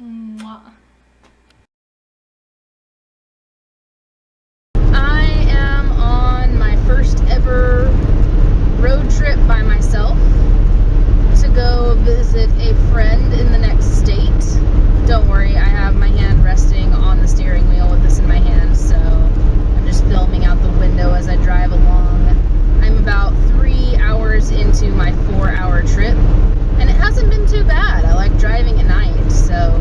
Mwah. I am on my first ever road trip by myself to go visit a friend in the next state. Don't worry, I have my hand resting on the steering wheel with this in my hand, so I'm just filming out the window as I drive along. I'm about 3 hours into my 4-hour trip, and it hasn't been too bad. I like driving at night, so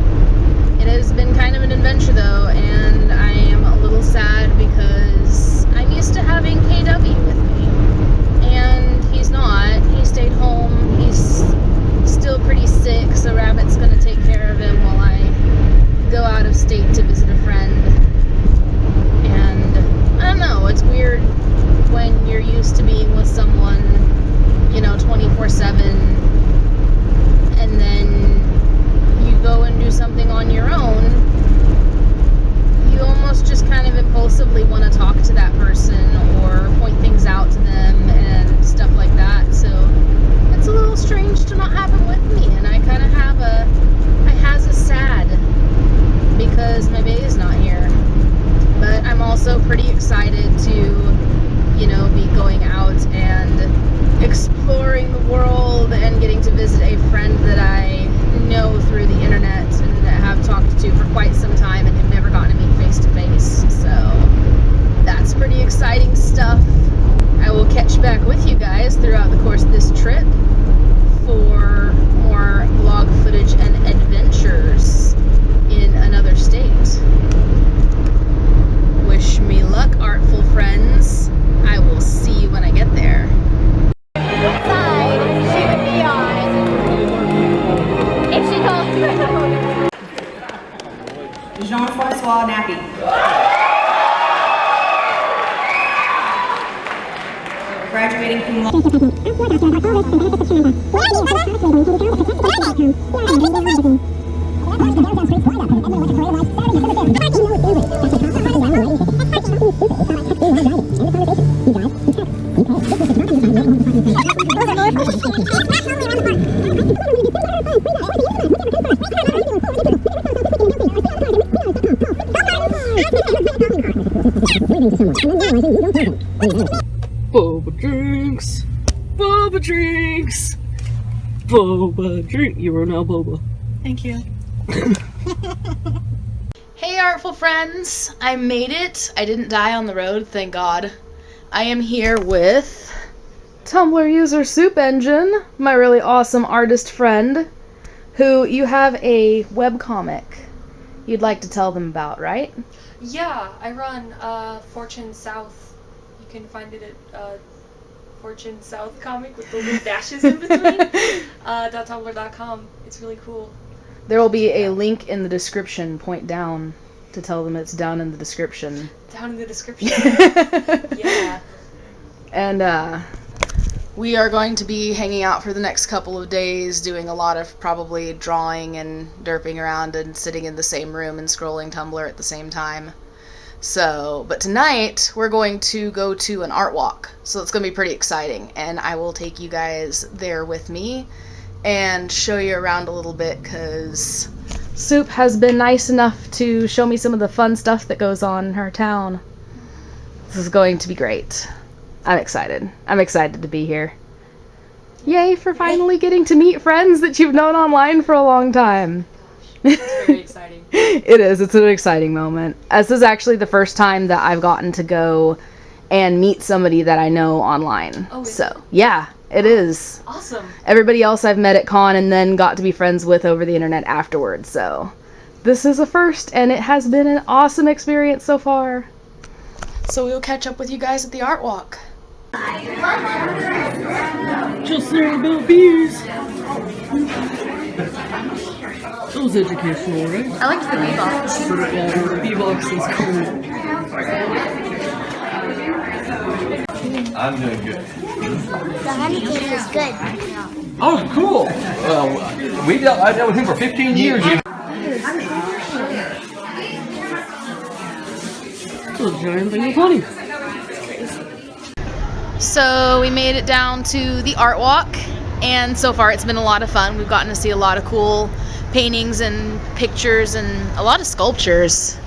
it has been kind of an adventure though, and I am a little sad because I'm used to having KW with me, and he's not. He stayed home. He's still pretty sick, so Rabbit's gonna take care of him while I go out of state to visit a friend. And I don't know, it's weird when you're used to being with someone, you know, 24/7, and then you go and do something on your own. You almost just kind of impulsively want to talk to that person or point things out to them and stuff like that. So it's a little strange to not have him with me, and I kind of have a sad because my bae is not here. But I'm also pretty excited to, you know, be going out and exploring the world and getting to visit a friend that I know through the internet and that have talked to for quite some time and have never gotten to meet face to face. So that's pretty exciting stuff. I will catch back with you guys throughout the course of this trip for more vlog footage and adventures in another state. Wish me luck, artful friends. I will see you when I get there. What side she would be on if she told you? Jean-Francois Nappy. Graduating cum Boba drinks! Boba drinks! Boba drink! You are now Boba. Thank you. Hey artful friends, I made it. I didn't die on the road, thank God. I am here with Tumblr user Soup Engine, my really awesome artist friend, who you have a webcomic you'd like to tell them about, right? Yeah, I run Fortune South. You can find it at Fortune South Comic with the little dashes in between. .tumblr.com. It's really cool. There will be a link in the description. Point down to tell them it's down in the description. Down in the description. Yeah. And we are going to be hanging out for the next couple of days, doing a lot of probably drawing and derping around and sitting in the same room and scrolling Tumblr at the same time. So, but tonight we're going to go to an art walk, so it's going to be pretty exciting, and I will take you guys there with me and show you around a little bit, because Soup has been nice enough to show me some of the fun stuff that goes on in her town. This is going to be great. I'm excited. I'm excited to be here. Yay for finally getting to meet friends that you've known online for a long time. It's very exciting. It is. It's an exciting moment. This is actually the first time that I've gotten to go and meet somebody that I know online. Oh, is so, it? yeah, it is. Awesome. Everybody else I've met at con and then got to be friends with over the internet afterwards. So, this is a first, and it has been an awesome experience so far. So, we'll catch up with you guys at the art walk. Just learn about bees! It was educational, right? I liked the B-box. Yeah, the B-box is cool. I'm doing good. The honey cake is good. Oh, cool. I dealt with him for 15 years. It's a giant thing of honey. So we made it down to the art walk, and so far it's been a lot of fun. We've gotten to see a lot of cool paintings and pictures and a lot of sculptures.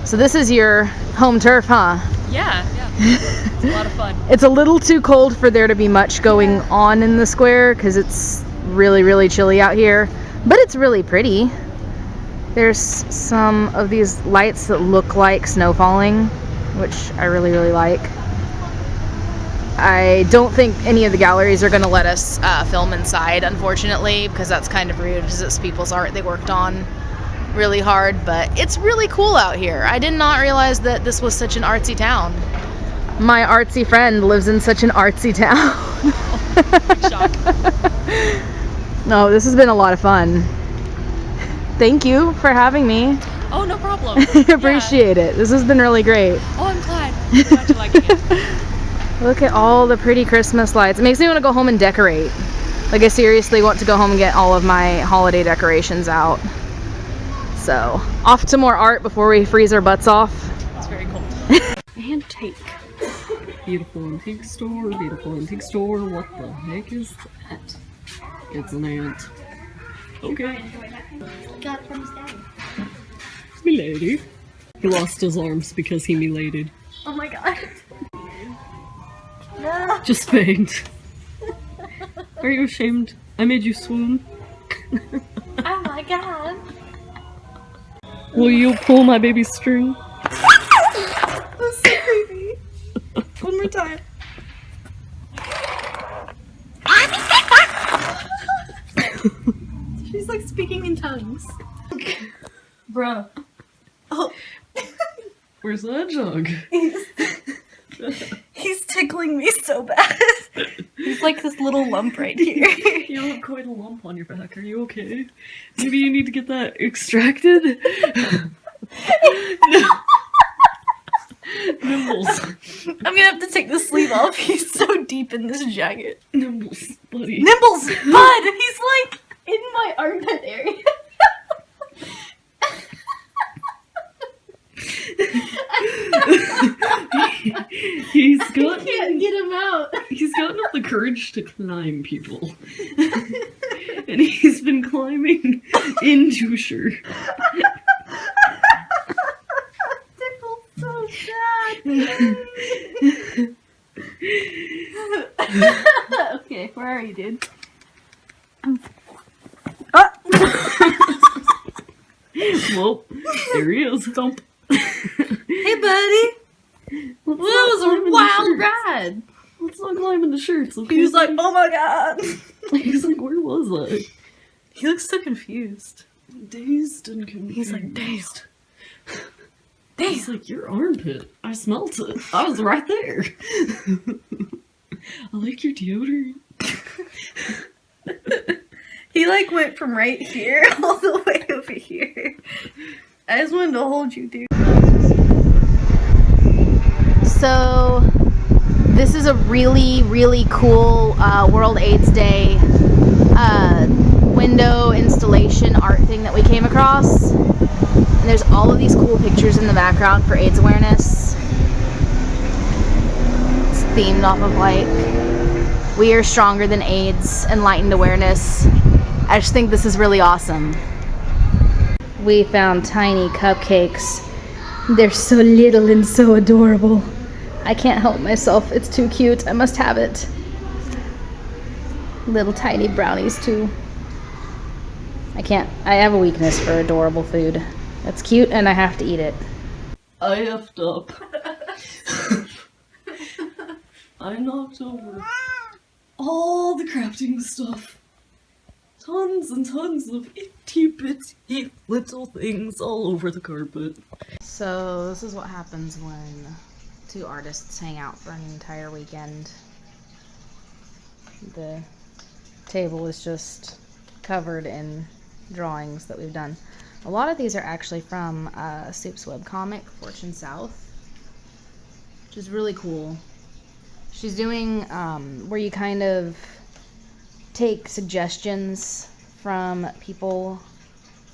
So this is your home turf, huh? Yeah. It's a lot of fun. It's a little too cold for there to be much going on in the square because it's really, really chilly out here. But it's really pretty. There's some of these lights that look like snow falling, which I really, really like. I don't think any of the galleries are going to let us film inside, unfortunately, because that's kind of rude because it's people's art they worked on really hard, but it's really cool out here. I did not realize that this was such an artsy town. My artsy friend lives in such an artsy town. Shock. No, this has been a lot of fun. Thank you for having me. Oh, no problem. I appreciate it. This has been really great. Oh, I'm glad. I'm glad you're liking it. Look at all the pretty Christmas lights. It makes me want to go home and decorate. Like, I seriously want to go home and get all of my holiday decorations out. So, off to more art before we freeze our butts off. It's very cold. Antique. Beautiful antique store, beautiful antique store. What the heck is that? It's an ant. Okay. Got it from his dad. Milady. He lost his arms because he miladed. Oh my god. Just faint. Are you ashamed? I made you swoon. Oh my god. Will you pull my baby's string? That's so creepy. One more time. She's like speaking in tongues. Bruh. Oh. Where's that jug? He's tickling me so bad. He's like this little lump right here. You have quite a lump on your back. Are you okay? Maybe you need to get that extracted? Nimbles. I'm gonna have to take the sleeve off. He's so deep in this jacket. Nimbles, buddy. Nimbles! Bud! He's like in my armpit area. He's I got. can't get him out. He's gotten up the courage to climb people. And he's been climbing into shirt. Tickles so sad. Okay, where are you, dude? Well, there he is. Thump. Hey, buddy. Well, that was a wild ride. Let's not climb into shirts, okay? He was like, oh my god. He's like, where was I? He looks so confused. Dazed and confused. He's like, damn. He's like, your armpit. I smelt it. I was right there. I like your deodorant. He like went from right here all the way over here. I just wanted to hold you, dude. So, this is a really, really cool World AIDS Day window installation art thing that we came across. And there's all of these cool pictures in the background for AIDS awareness. It's themed off of like, we are stronger than AIDS, enlightened awareness. I just think this is really awesome. We found tiny cupcakes. They're so little and so adorable. I can't help myself. It's too cute. I must have it. Little tiny brownies too. I have a weakness for adorable food. It's cute and I have to eat it. I effed up. I knocked over all the crafting stuff. Tons and tons of itty bitty little things all over the carpet. So this is what happens when two artists hang out for an entire weekend. The table is just covered in drawings that we've done. A lot of these are actually from Soup's webcomic, Fortune South, which is really cool. She's doing where you kind of take suggestions from people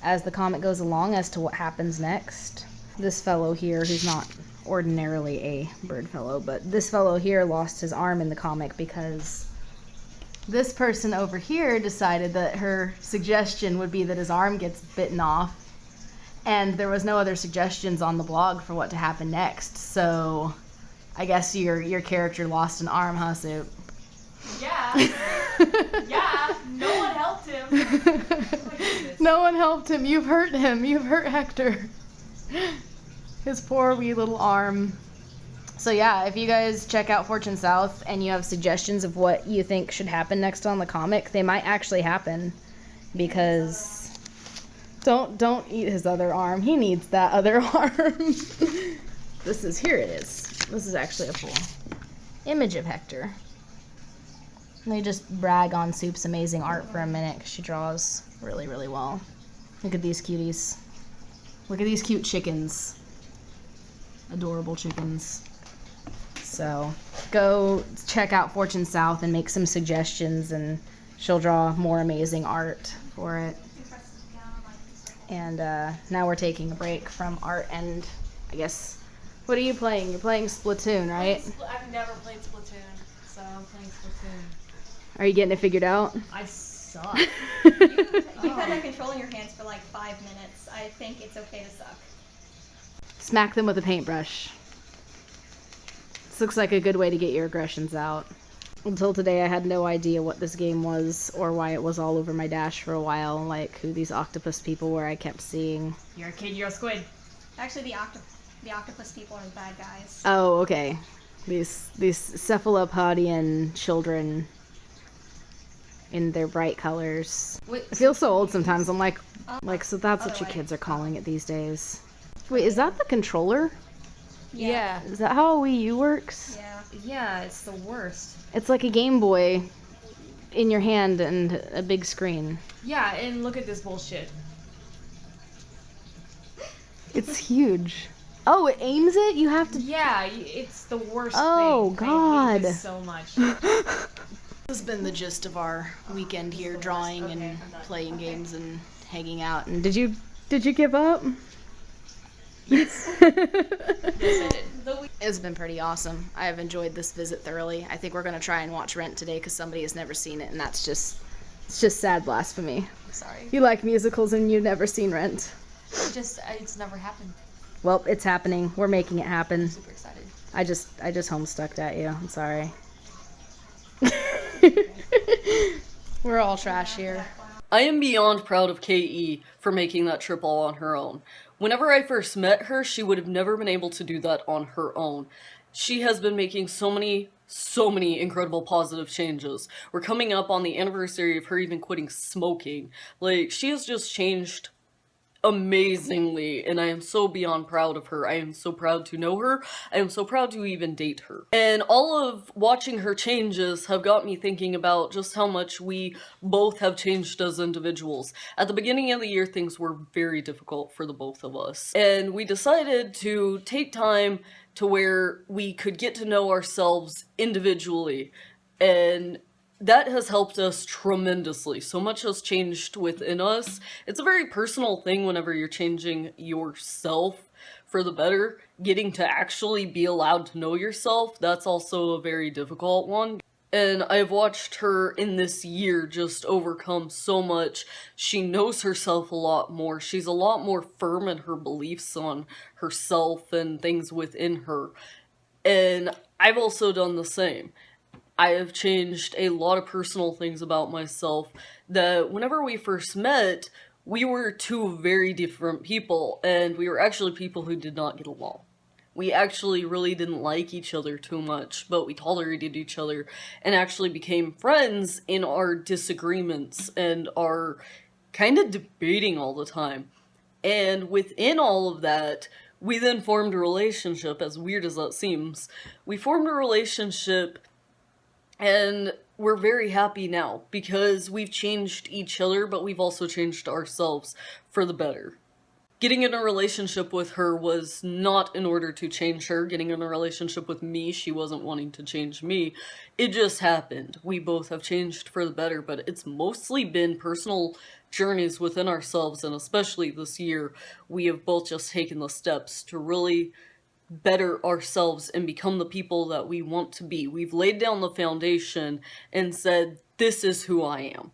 as the comic goes along as to what happens next. This fellow here, who's not ordinarily a bird fellow, but this fellow here lost his arm in the comic because this person over here decided that her suggestion would be that his arm gets bitten off, and there was no other suggestions on the blog for what to happen next. So I guess your character lost an arm, huh, Soup? Yeah. Yeah. No one helped him. No one helped him. You've hurt him. You've hurt Hector. His poor wee little arm. So yeah, if you guys check out Fortune South and you have suggestions of what you think should happen next on the comic, they might actually happen. Because don't eat his other arm. He needs that other arm. Here it is. This is actually a full image of Hector. Let me just brag on Soup's amazing art for a minute, because she draws really, really well. Look at these cuties. Look at these cute chickens. Adorable chickens. So go check out Fortune South and make some suggestions, and she'll draw more amazing art for it. And now we're taking a break from art, and I guess, what are you playing? You're playing Splatoon, right? I've never played Splatoon, so I'm playing Splatoon. Are you getting it figured out? I suck. You've had that control in your hands for like 5 minutes. I think it's okay to suck. Smack them with a paintbrush. This looks like a good way to get your aggressions out. Until today, I had no idea what this game was or why it was all over my dash for a while, like who these octopus people were I kept seeing. You're a kid, you're a squid. Actually, the octopus people are the bad guys. Oh, okay. These cephalopodian children in their bright colors. Wait, I feel so old sometimes. I'm like, so that's what your otherwise- kids are calling it these days. Wait, is that the controller? Yeah. Is that how a Wii U works? Yeah. Yeah, it's the worst. It's like a Game Boy in your hand and a big screen. Yeah, and look at this bullshit. It's huge. Oh, it aims it? You have to... Yeah, it's the worst Oh, thing. God. I hate this so much. This has been the gist of our weekend here, drawing and playing games and hanging out. And did you give up? Yes. Yes, I did. It's been pretty awesome. I have enjoyed this visit thoroughly. I think we're gonna try and watch Rent today because somebody has never seen it, and it's just sad blasphemy. Sorry. You like musicals and you've never seen Rent. It's never happened. Well, it's happening. We're making it happen. Super excited. I just homestucked at you. I'm sorry. We're all trash here. I am beyond proud of KE for making that trip all on her own. Whenever I first met her, she would have never been able to do that on her own. She has been making so many incredible positive changes. We're coming up on the anniversary of her even quitting smoking. Like, she has just changed amazingly, and I am so beyond proud of her. I am so proud to know her. I am so proud to even date her. And all of watching her changes have got me thinking about just how much we both have changed as individuals. At the beginning of the year, things were very difficult for the both of us, and we decided to take time to where we could get to know ourselves individually, and that has helped us tremendously. So much has changed within us. It's a very personal thing whenever you're changing yourself for the better. Getting to actually be allowed to know yourself, that's also a very difficult one. And I've watched her in this year just overcome so much. She knows herself a lot more. She's a lot more firm in her beliefs on herself and things within her. And I've also done the same. I have changed a lot of personal things about myself that whenever we first met, we were two very different people, and we were actually people who did not get along. We actually really didn't like each other too much, but we tolerated each other and actually became friends in our disagreements and our kind of debating all the time. And within all of that, we then formed a relationship, as weird as that seems. We formed a relationship, and we're very happy now because we've changed each other, but we've also changed ourselves for the better. Getting in a relationship with her was not in order to change her. Getting in a relationship with me, she wasn't wanting to change me. It just happened. We both have changed for the better, but it's mostly been personal journeys within ourselves, and especially this year, we have both just taken the steps to really better ourselves and become the people that we want to be. We've laid down the foundation and said, this is who I am.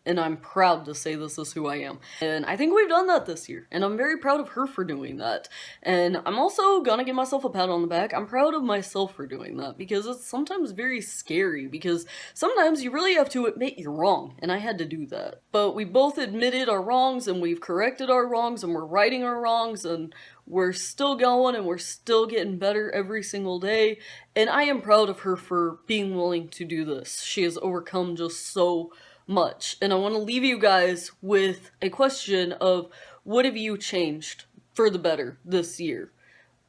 And I'm proud to say this is who I am. And I think we've done that this year. And I'm very proud of her for doing that. And I'm also gonna give myself a pat on the back. I'm proud of myself for doing that. Because it's sometimes very scary. Because sometimes you really have to admit you're wrong. And I had to do that. But we both admitted our wrongs. And we've corrected our wrongs. And we're righting our wrongs. And we're still going. And we're still getting better every single day. And I am proud of her for being willing to do this. She has overcome just so much. And I want to leave you guys with a question of, what have you changed for the better this year?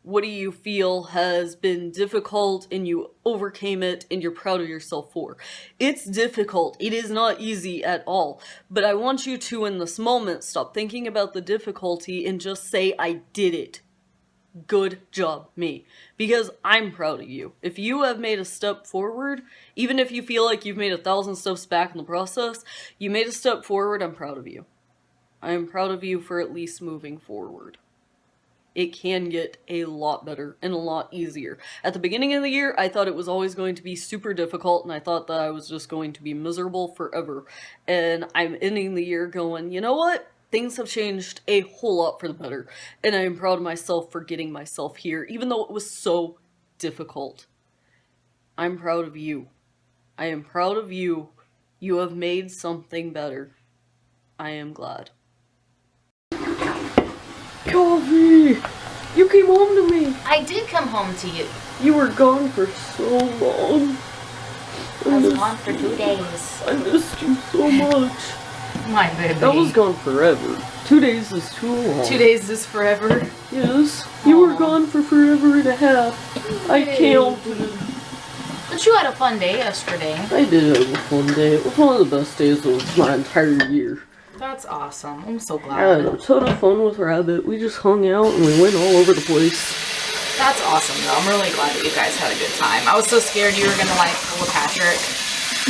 What do you feel has been difficult and you overcame it and you're proud of yourself for? It's difficult. It is not easy at all. But I want you to, in this moment, stop thinking about the difficulty and just say, I did it. Good job, me. Because I'm proud of you. If you have made a step forward, even if you feel like you've made 1,000 steps back in the process, you made a step forward, I'm proud of you. I am proud of you for at least moving forward. It can get a lot better and a lot easier. At the beginning of the year, I thought it was always going to be super difficult, and I thought that I was just going to be miserable forever. And I'm ending the year going, you know what? Things have changed a whole lot for the better, and I am proud of myself for getting myself here, even though it was so difficult. I'm proud of you. I am proud of you. You have made something better. I am glad. Coffee! You came home to me! I did come home to you. You were gone for so long. I was gone for 2 days. I missed you so much. My baby. I was gone forever. 2 days is too long. 2 days is forever. Yes. You were gone for forever and a half. I counted. But you had a fun day yesterday. I did have a fun day. It was one of the best days of my entire year. That's awesome. I'm so I glad. had a ton of fun with Rabbit. We just hung out and we went all over the place. That's awesome though. I'm really glad that you guys had a good time. I was so scared you were gonna like pull a Patrick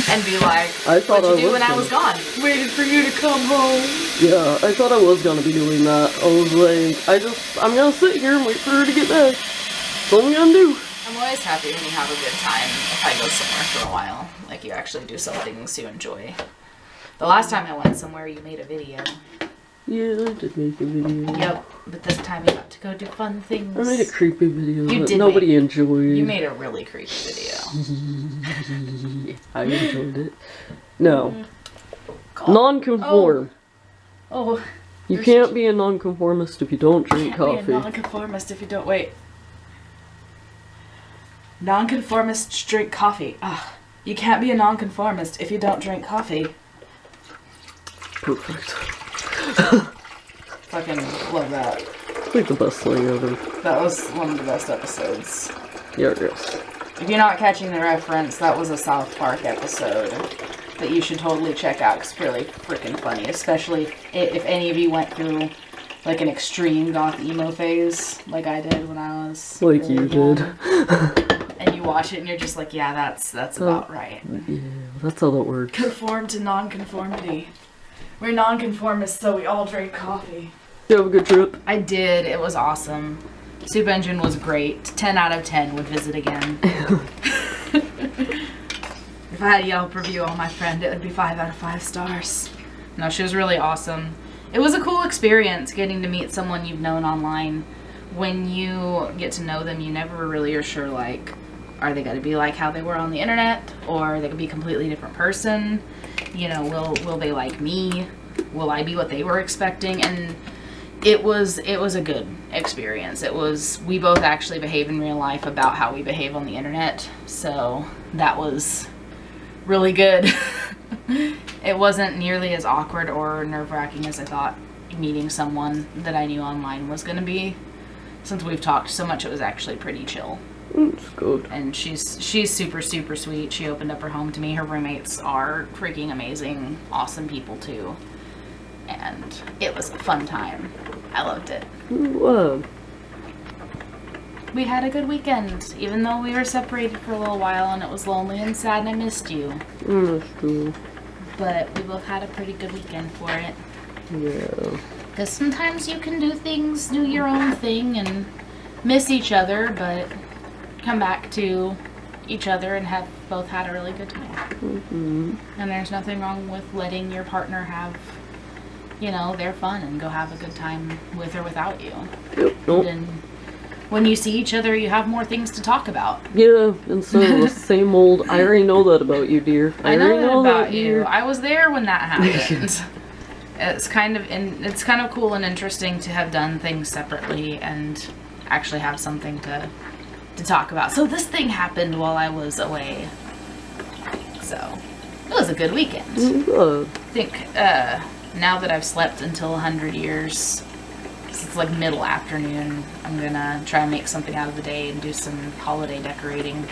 and be like, what'd you do when I was gone? Waited for you to come home. Yeah, I thought I was gonna be doing that. I was like, I'm gonna sit here and wait for her to get back. That's all I'm gonna do. I'm always happy when you have a good time if I go somewhere for a while. Like you actually do some things you enjoy. The last time I went somewhere, you made a video. Yeah, I did make a video. Yep, but this time you got to go do fun things. I made a creepy video You that did nobody enjoyed. You made a really creepy video. I enjoyed it. No. Non-conform. Oh. You can't be a non-conformist if you don't drink Be a coffee. non-conformist if you don't wait. Non-conformists drink coffee. Ugh. You can't be a non-conformist if you don't drink coffee. Perfect. Fucking love that. It's like the best thing ever. That was one of the best episodes. Yeah, yes. If you're not catching the reference, that was a South Park episode that you should totally check out because it's really freaking funny. Especially if any of you went through like an extreme goth emo phase like I did when I was Like really you young. did. And you watch it and you're just like, yeah, that's about right. Yeah, that's how that works. Conform to non-conformity. We're non-conformists, so we all drink coffee. You have a good trip? I did. It was awesome. Soup Engine was great. 10 out of 10 would visit again. If I had a Yelp review on my friend, it would be 5 out of 5 stars. No, she was really awesome. It was a cool experience getting to meet someone you've known online. When you get to know them, you never really are sure, like, are they going to be like how they were on the internet? Or they could be a completely different person? You know, will they like me? Will I be what they were expecting? And it was a good experience. We both actually behave in real life about how we behave on the internet. So that was really good. It wasn't nearly as awkward or nerve-wracking as I thought meeting someone that I knew online was going to be. Since we've talked so much, it was actually pretty chill. It's good. And she's super, super sweet. She opened up her home to me. Her roommates are freaking amazing, awesome people too. And it was a fun time. I loved it. Wow. We had a good weekend, even though we were separated for a little while and it was lonely and sad and I missed you. That's true. But we both had a pretty good weekend for it. Yeah. Because sometimes you can do things, do your own thing and miss each other, but come back to each other and have both had a really good time. Mm-hmm. And there's nothing wrong with letting your partner have, you know, their fun and go have a good time with or without you. Yep. Nope. And when you see each other, you have more things to talk about. Yeah, instead of the same old, I already know that about you, dear. I know already that about you. dear. I was there when that happened. It's kind of cool and interesting to have done things separately and actually have something to talk about. So this thing happened while I was away. So it was a good weekend. Good. I think now that I've slept until 100 years, it's like middle afternoon, I'm gonna try and make something out of the day and do some holiday decorating.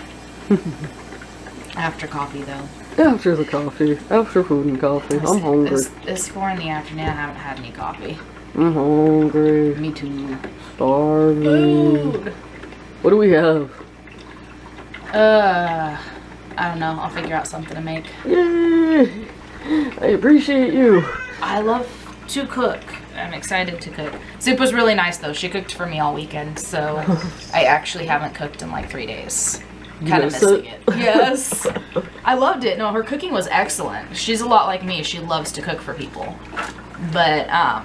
After coffee though. After the coffee. After food and coffee. I'm hungry. It's 4 in the afternoon. I haven't had any coffee. I'm hungry. Me too. Starving. Food. What do we have? I don't know. I'll figure out something to make. Yay! I appreciate you. I love to cook. I'm excited to cook. Soup was really nice though. She cooked for me all weekend, so I actually haven't cooked in like 3 days. Kind of missing it. Yes. I loved it. No, her cooking was excellent. She's a lot like me. She loves to cook for people. But I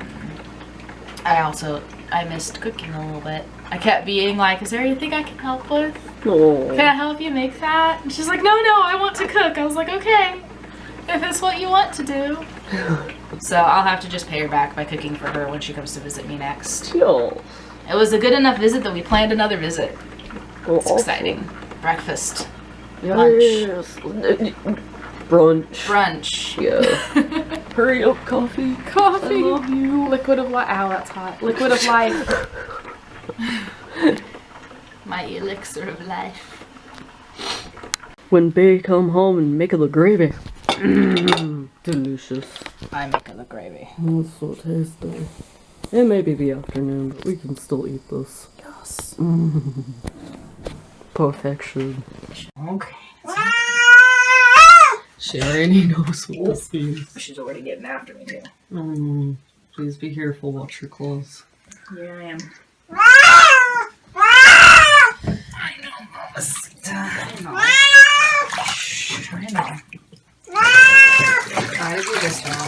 missed cooking a little bit. I kept being like, is there anything I can help with? Oh. Can I help you make that? And she's like, no, I want to cook. I was like, okay, if it's what you want to do. So I'll have to just pay her back by cooking for her when she comes to visit me next. Yo. It was a good enough visit that we planned another visit. Well, It's exciting. Breakfast. Yes. Brunch. Brunch. Yeah. Hurry up, coffee. Coffee. I love you. Liquid of life. Ow, that's hot. Liquid of life. My elixir of life. When Bay come home and make the gravy. Delicious. I make the gravy. That's so tasty. It may be the afternoon, but we can still eat this. Yes. Perfection. Okay. She already knows what this is. She's already getting after me too. Please be careful, watch your claws. Here I am. I know, Mamacita. I know. I do this now.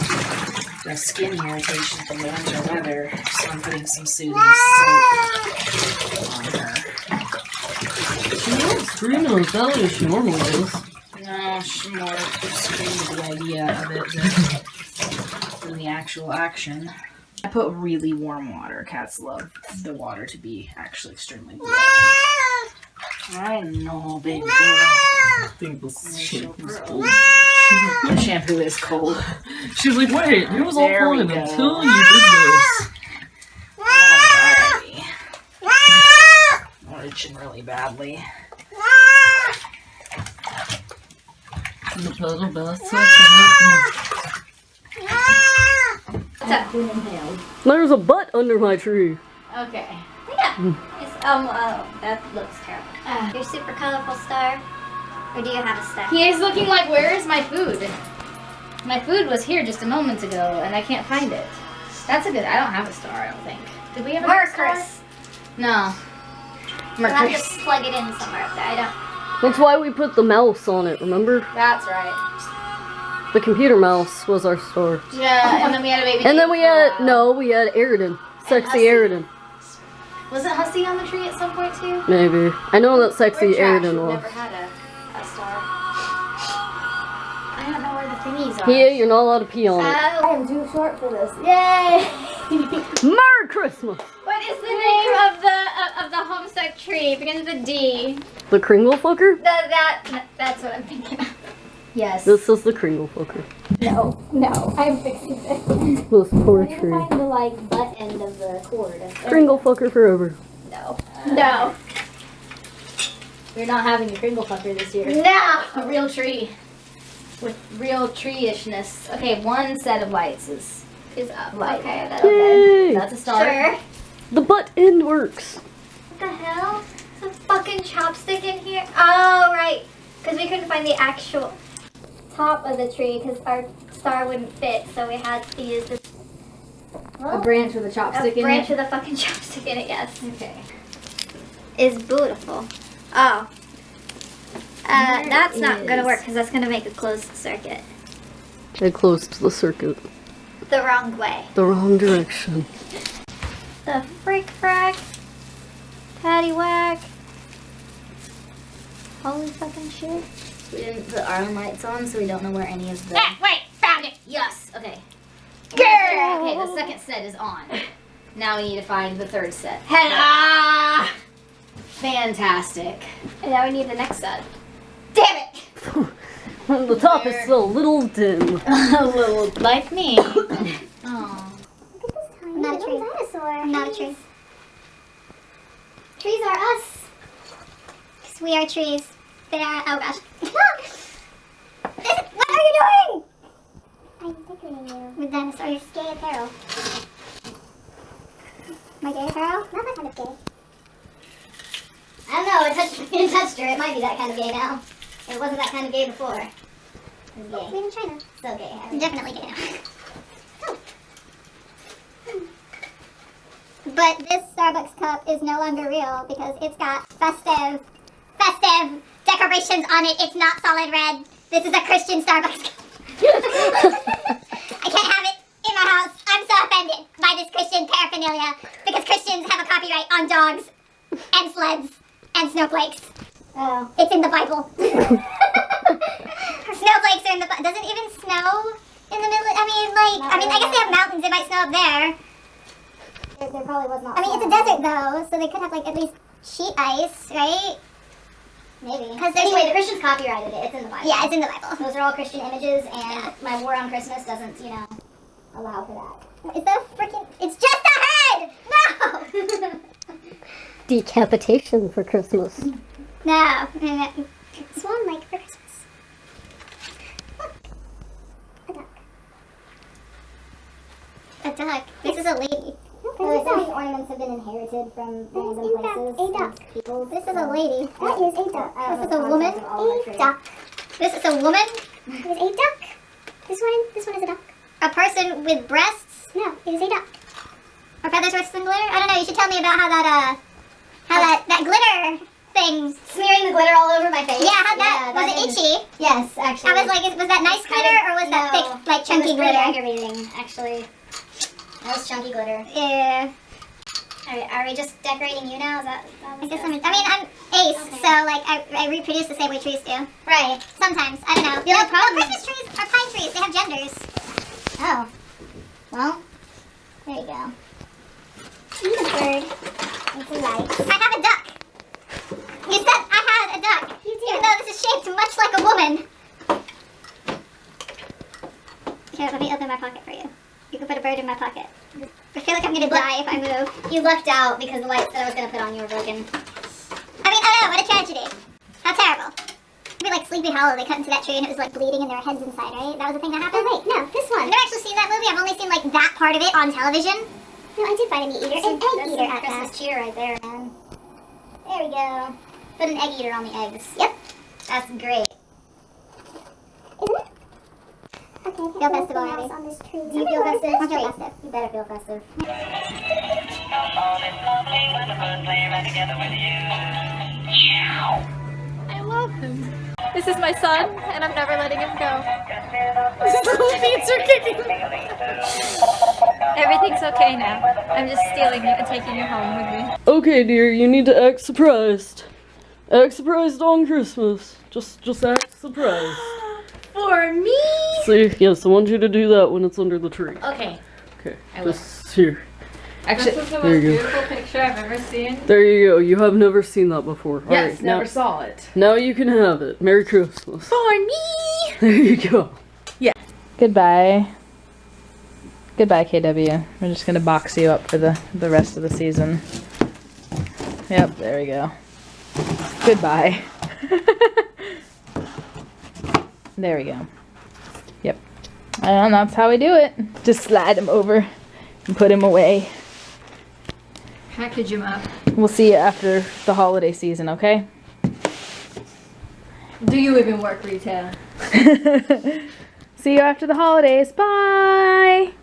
My skin irritation from the winter weather, so I'm putting some soothing soap on her. She won't scream on the belly as she normally does. No, she's more screamed at the idea of it than the actual action. I put really warm water. Cats love the water to be actually extremely warm. I know, baby girl. I think this shampoo's cold. The shampoo is cold. She's like, wait, it was all There we fine go. until you did this. Alrighty. I'm itching really badly. The pedal bath What's up? There's a butt under my tree. Okay. Yeah. That looks terrible. Your super colorful star? Or do you have a star? He is looking like, where is my food? My food was here just a moment ago, and I can't find it. That's a good, I don't have a star, I don't think. Did we have a star? Mercurus. No. You'll have to Mercurus. plug it in somewhere up there. I don't. That's why we put the mouse on it, remember? That's right. The computer mouse was our star. Yeah, and then we had a baby. And then we had, no, we had Aridin. Sexy Hussy. Aridin. Was it Hussy on the tree at some point too? Maybe. I know that Sexy We're trash. Aridin We've was. never had a star. I don't know where the thingies are. Pia, you're not allowed to pee on it. I am too short for this. Yay! Merry Christmas! What is the name of the homestead tree? It begins with a D. The Kringle fucker? That's what I'm thinking of. Yes. This is the Kringle fucker. No, I'm fixing it. This poor I can tree. find the butt end of the cord. Kringle fucker forever. No. We're not having a Kringle fucker this year. No. A real tree. With real tree-ishness. Okay, one set of lights is Up. light. Okay, that's Yay! That's a start. Sure. The butt end works. What the hell? There's a fucking chopstick in here. Oh, right. Because we couldn't find the actual top of the tree because our star wouldn't fit, so we had to use this. A branch with a chopstick A in branch it. with a fucking chopstick in it, yes. Okay. Is beautiful. Oh. That's not gonna work because that's gonna make a closed circuit. I closed the circuit. The wrong way. The wrong direction. The frick frack. Patty whack. Holy fucking shit. We didn't put our own lights on, so we don't know where any of the... Ah, wait, found it! Yes, okay. Girl! Okay, the second set is on. Now we need to find the third set. Ah! Fantastic. And now we need the next set. Damn it! The top is still a little dim. A little like me. Oh. I'm not a tree. I'm not a tree. Trees are us. Because we are trees. They are. Oh gosh. What are you doing? I'm decorating you with dinosaurs. Gay apparel. My gay apparel? Not that kind of gay. I don't know. It touched her. It might be that kind of gay now. It wasn't that kind of gay before. It was gay. Made in China. So gay. Definitely gay now. But this Starbucks cup is no longer real because it's got festive decorations on it. It's not solid red. This is a Christian Starbucks cup. I can't have it in my house. I'm so offended by this Christian paraphernalia because Christians have a copyright on dogs and sleds and snowflakes. Oh. It's in the Bible. Snowflakes are in the Bible. Does it even snow in the middle? I guess they have mountains. It might snow up there. There probably was not. I mean, it's a desert though, so they could have like at least sheet ice, right? Maybe. Because anyway, the Christians copyrighted it. It's in the Bible. Yeah, it's in the Bible. Those are all Christian images, and my war on Christmas doesn't, allow for that. Is that freaking? It's just a head. No. Decapitation for Christmas. No. Swan lake for Christmas. Look. A duck. A duck. This is a lady. Some of these ornaments have been inherited from random places. A duck. People. This is a lady. That is a duck. This is a woman. A duck. This is a woman. It is a duck. This one is a duck. A person with breasts. No, it is a duck. Or feathers with some glitter. I don't know. You should tell me about how that glitter thing. Smearing the glitter all over my face. Yeah, was it itchy? Yes, actually. I was like, was that nice glitter or was that thick, like chunky glitter? Aggravating, actually. That was chunky glitter. Yeah. Are we just decorating you now? Is that I'm Ace, okay. So like I reproduce the same way trees do. Right. Sometimes. I don't know. The Christmas trees are pine trees. They have genders. Oh. Well, there you go. Eat a bird. It's a light. I have a duck. You said I had a duck. You do. Even though this is shaped much like a woman. Here, let me open my pocket for you. You can put a bird in my pocket. I feel like I'm gonna die if I move. You lucked out because the lights that I was gonna put on you were broken. I don't know, what a tragedy. How terrible. It'd be like Sleepy Hollow, they cut into that tree and it was like bleeding and their heads inside, right? That was the thing that happened? Oh, wait, no, this one. I've never actually seen that movie, I've only seen like that part of it on television. No, I did find a meat eater. An egg eater at Christmas cheer right there, man. There we go. Put an egg eater on the eggs. Yep. That's great. Isn't it? Okay, feel festive already. On this tree. Do you feel festive? I feel festive. You better feel festive. I love him. This is my son, and I'm never letting him go. His little feet are kicking. Everything's okay now. I'm just stealing you and taking you home with me. Okay, dear, you need to act surprised. Act surprised on Christmas. Just act surprised. For me? See, yes, I want you to do that when it's under the tree. Okay. Okay, I will. just here. Actually, this is the most beautiful picture I've ever seen. There you go. You have never seen that before. Yes, Alright, never saw it. Now you can have it. Merry Christmas. For me! There you go. Yeah. Goodbye. Goodbye, KW. We're just gonna box you up for the rest of the season. Yep, there we go. Goodbye. There we go. Yep. And that's how we do it. Just slide him over and put him away. Package him up. We'll see you after the holiday season, okay? Do you even work retail? See you after the holidays. Bye!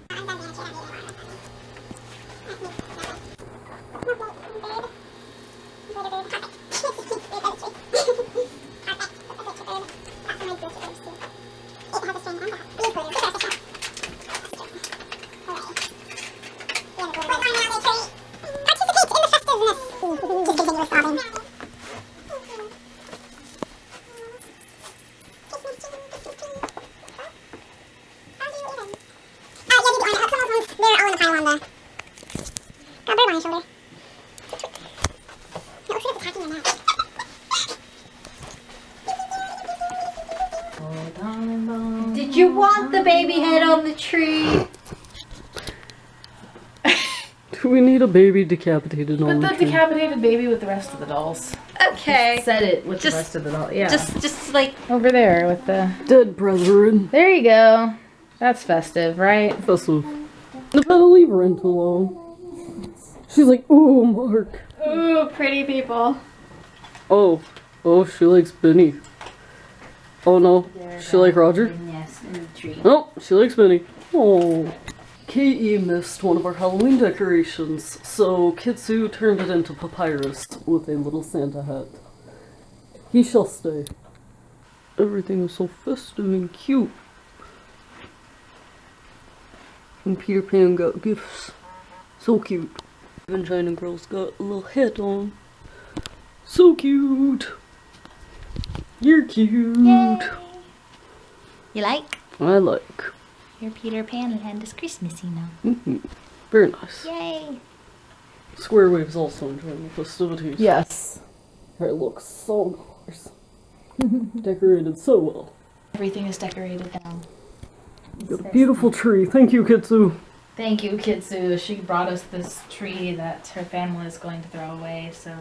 on his shoulder. It looks like it's attacking your neck. Did you want the baby head on the tree? Do we need a baby decapitated on Put the the tree? decapitated baby with the rest of the dolls. Okay. Set it with Just- the rest of the dolls. Yeah. Just like over there with the. Dead brethren. There you go. That's festive, right? Festive. If I leave her in too long. She's like, ooh, Mark. ooh, pretty people. Oh, she likes Benny. Oh no, she like Roger? Yes, in the tree. Oh, she likes Benny. Oh. KE missed one of our Halloween decorations, so Kitsu turned it into papyrus with a little Santa hat. He shall stay. Everything is so festive and cute. And Peter Pan got gifts. So cute. Even China Girl's got a little hat on. So cute. You're cute. Yay. You like? I like. Your Peter Pan land is Christmassy now. Very nice. Yay. Square Wave's also enjoying the festivities. Yes. It looks so nice. Decorated so well. Everything is decorated now. Got a beautiful tree. Thank you, Kitsu. Thank you, Kitsu. She brought us this tree that her family is going to throw away, so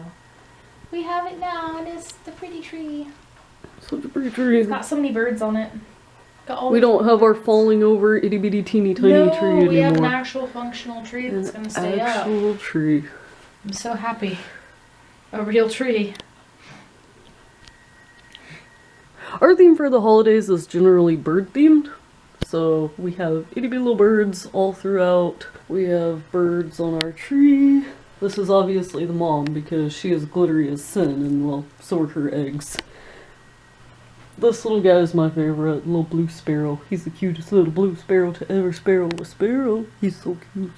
we have it now, and it's the pretty tree. Such a pretty tree. It's got so many birds on it. Got all We these don't have our birds. falling over itty bitty teeny tiny No, tree anymore. we have an actual functional tree that's going to stay up. actual tree. I'm so happy. A real tree. Our theme for the holidays is generally bird themed. So we have itty bitty little birds all throughout. We have birds on our tree. This is obviously the mom because she is glittery as sin and well, so are her eggs. This little guy is my favorite, little blue sparrow. He's the cutest little blue sparrow to ever sparrow a sparrow. He's so cute.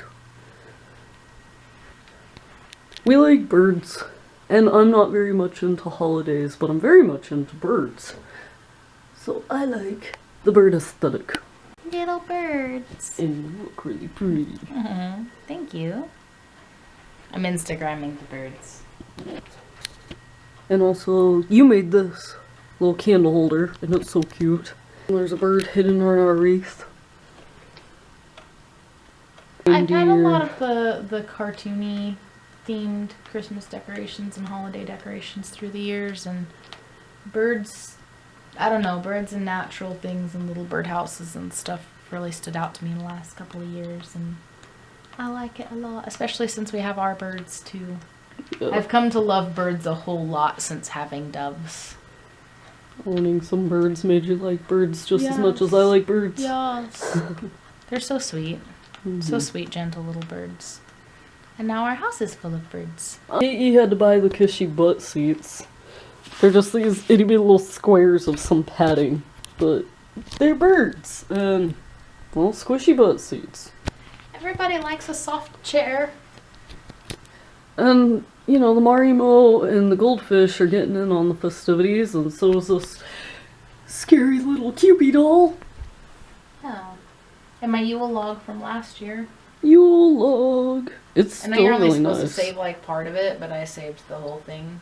We like birds, and I'm not very much into holidays, but I'm very much into birds. So I like the bird aesthetic. Little birds. And they look really pretty. Thank you. I'm Instagramming the birds. And also, you made this little candle holder, and it's so cute. And there's a bird hidden on our wreath. I've had a Reindeer. lot of the cartoony themed Christmas decorations and holiday decorations through the years, and birds, I don't know, birds and natural things and little birdhouses and stuff really stood out to me in the last couple of years, and I like it a lot, especially since we have our birds too. Yeah. I've come to love birds a whole lot since having doves. Owning some birds made you like birds just as much Yes. as I like birds. Yes. They're so sweet. So Mhm. sweet, gentle little birds. And now our house is full of birds. You had to buy the cushy butt seats. They're just these itty bitty little squares of some padding, but they're birds and well, squishy butt seats. Everybody likes a soft chair. And you know the Marimo and the goldfish are getting in on the festivities, and so is this scary little Cupid doll. Oh. And my Yule log from last year. Yule log. It's I know still you're only really supposed nice. to save like part of it, but I saved the whole thing.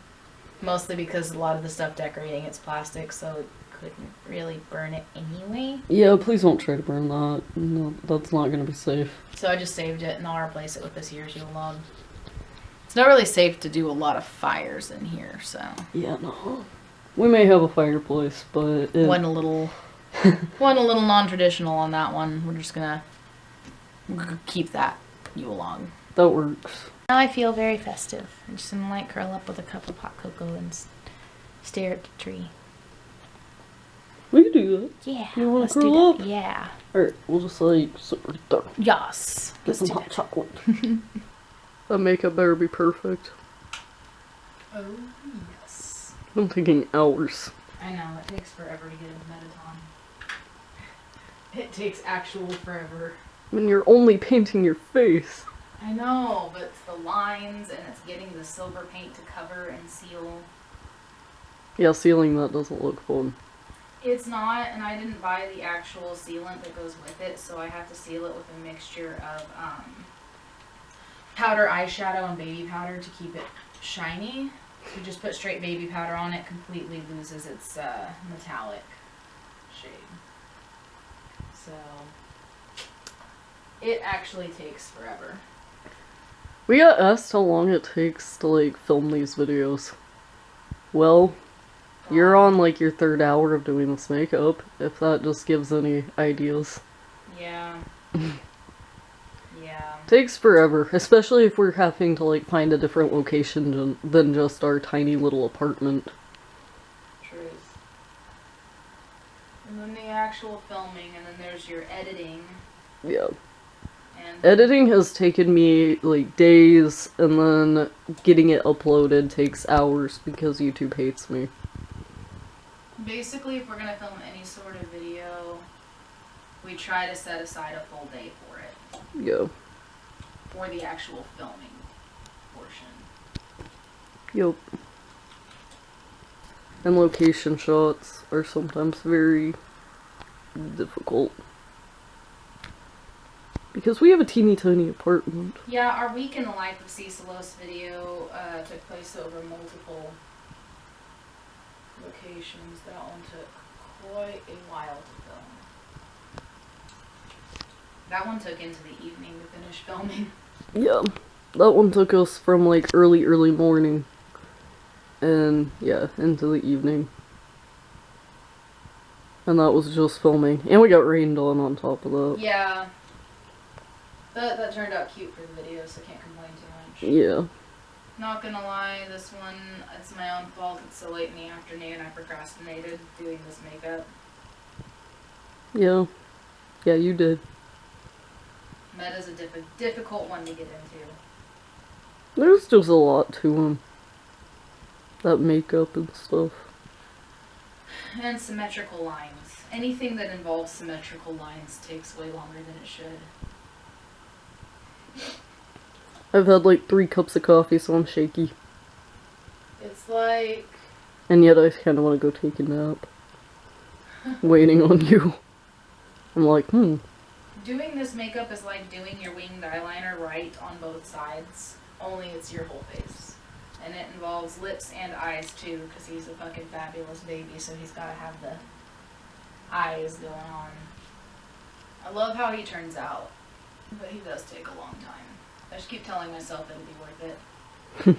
Mostly because a lot of the stuff decorating it's plastic, so it couldn't really burn it anyway. Yeah, please don't try to burn that. No, that's not gonna be safe. So I just saved it and I'll replace it with this year's Yule log. It's not really safe to do a lot of fires in here, so Yeah, no. We may have a fireplace, but it, one a little non-traditional on that one. We're just gonna keep that Yule log. that works. Now I feel very festive. I'm just gonna like curl up with a cup of hot cocoa and stare at the tree. We can do that. Yeah. You wanna let's curl do that. up? Yeah. Alright, we'll just like sit right there. Yes. Get Let's some do hot that. chocolate. That makeup better be perfect. Oh yes. I'm thinking hours. I know it takes forever to get into Metaton. It takes actual forever. When you're only painting your face. I know, but it's the lines and it's getting the silver paint to cover and seal. Yeah, sealing that doesn't look fun. It's not, and I didn't buy the actual sealant that goes with it, so I have to seal it with a mixture of powder eyeshadow and baby powder to keep it shiny. If you just put straight baby powder on it, completely loses its metallic shade. So it actually takes forever. We got asked how long it takes to like film these videos. Well, you're on like your 3rd hour of doing this makeup, if that just gives any ideas. Yeah. Yeah. Takes forever, especially if we're having to like find a different location than just our tiny little apartment. Truth. And then the actual filming, and then there's your editing. Yeah. And Editing has taken me like days, and then getting it uploaded takes hours because YouTube hates me. basically, if we're gonna film any sort of video, we try to set aside a full day for it. Yeah. For the actual filming portion. Yep. And location shots are sometimes very difficult. Because we have a teeny tiny apartment. Yeah, our week in the life of Cecilos video took place over multiple locations. That one took quite a while to film. That one took into the evening to finish filming. Yeah. That one took us from like early morning. And yeah, into the evening. And that was just filming. And we got rained on top of that. Yeah. That turned out cute for the video, so I can't complain too much. Yeah. Not gonna lie, this one, it's my own fault. It's so late in the afternoon, I procrastinated doing this makeup. Yeah. Yeah, you did. Meta's a difficult one to get into. There's just a lot to them. That makeup and stuff. And symmetrical lines. Anything that involves symmetrical lines takes way longer than it should. I've had like 3 cups of coffee, so I'm shaky. It's like... And yet I kind of want to go take a nap. Waiting on you. I'm like, Doing this makeup is like doing your winged eyeliner right on both sides. Only it's your whole face. And it involves lips and eyes too, because he's a fucking fabulous baby, so he's got to have the eyes going on. I love how he turns out, but he does take a long time. I just keep telling myself it'll be worth it.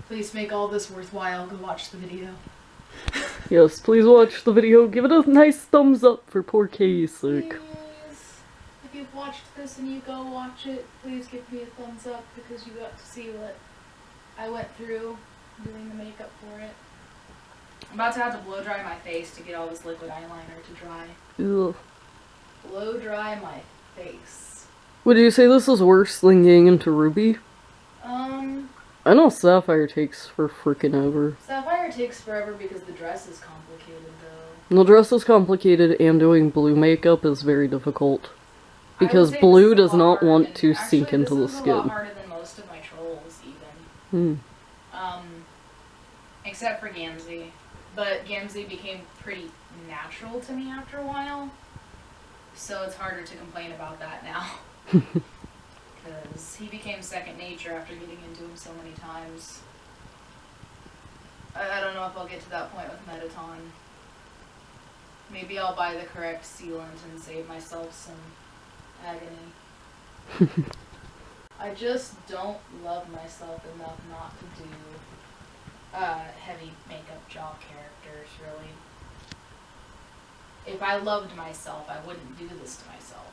Please make all this worthwhile. Go watch the video. yes, please watch the video. Give it a nice thumbs up for poor Katie's sake. Please, if you've watched this and you go watch it, please give me a thumbs up because you got to see what I went through doing the makeup for it. I'm about to have to blow dry my face to get all this liquid eyeliner to dry. Ugh. Blow dry my face. Would you say this is worse than getting into Ruby? I know Sapphire takes for freaking ever. Sapphire takes forever because the dress is complicated though. The dress is complicated and doing blue makeup is very difficult. Because blue does not want to sink into the skin. This is a lot harder than most of my trolls even. Except for Gamzee. But Gamzee became pretty natural to me after a while. So it's harder to complain about that now. Because he became second nature after getting into him so many times. I don't know if I'll get to that point with Metaton. Maybe I'll buy the correct sealant and save myself some agony. I just don't love myself enough not to do heavy makeup job characters, really. If I loved myself, I wouldn't do this to myself.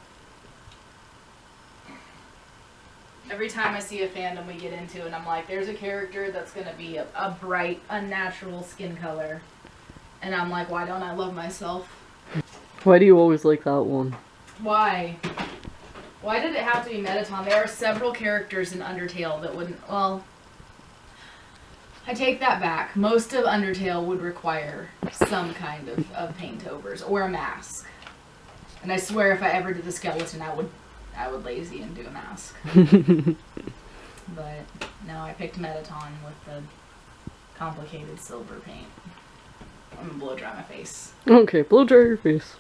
Every time I see a fandom we get into and I'm like, there's a character that's going to be a bright, unnatural skin color. And I'm like, why don't I love myself? Why do you always like that one? Why? Why did it have to be Metaton? There are several characters in Undertale that wouldn't, well, I take that back. Most of Undertale would require some kind of paint-overs or a mask. And I swear if I ever did the skeleton, I would lazy and do a mask. But no, I picked Metaton with the complicated silver paint. I'm gonna blow dry my face. Okay, blow dry your face.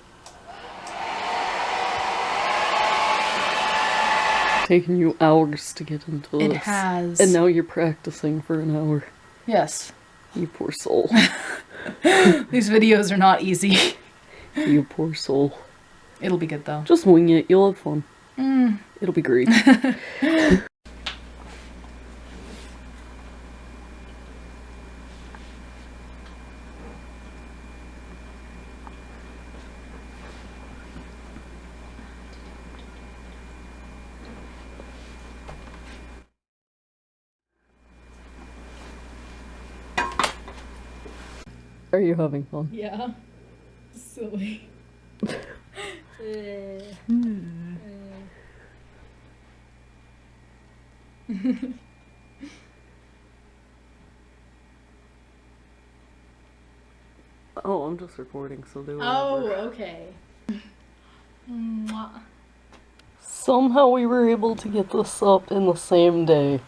taken you hours to get into this. It has. And now you're practicing for an hour. Yes. You poor soul. These videos are not easy. You poor soul. It'll be good though. Just wing it. You'll have fun. It'll be great. Are you having fun? Yeah. Silly. Oh, I'm just recording, so do Oh, whatever. okay. Somehow we were able to get this up in the same day.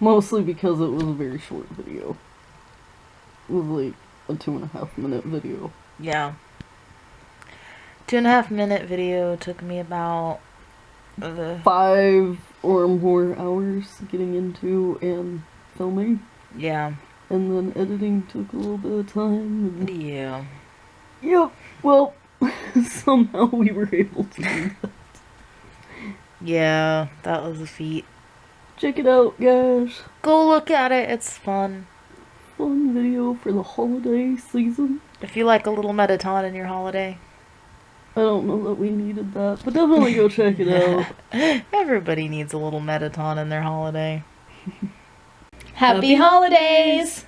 Mostly because it was a very short video. It was like a 2.5 minute video. Yeah. 2.5 minute video took me about 5 or more hours getting into and filming. Yeah. And then editing took a little bit of time. And Yeah. yep, well, somehow we were able to do that. Yeah, that was a feat. Check it out, guys. Go look at it, it's fun. Fun video for the holiday season. If you like a little Metaton in your holiday. I don't know that we needed that, but definitely go check it out. Everybody needs a little Metaton in their holiday. Happy holidays!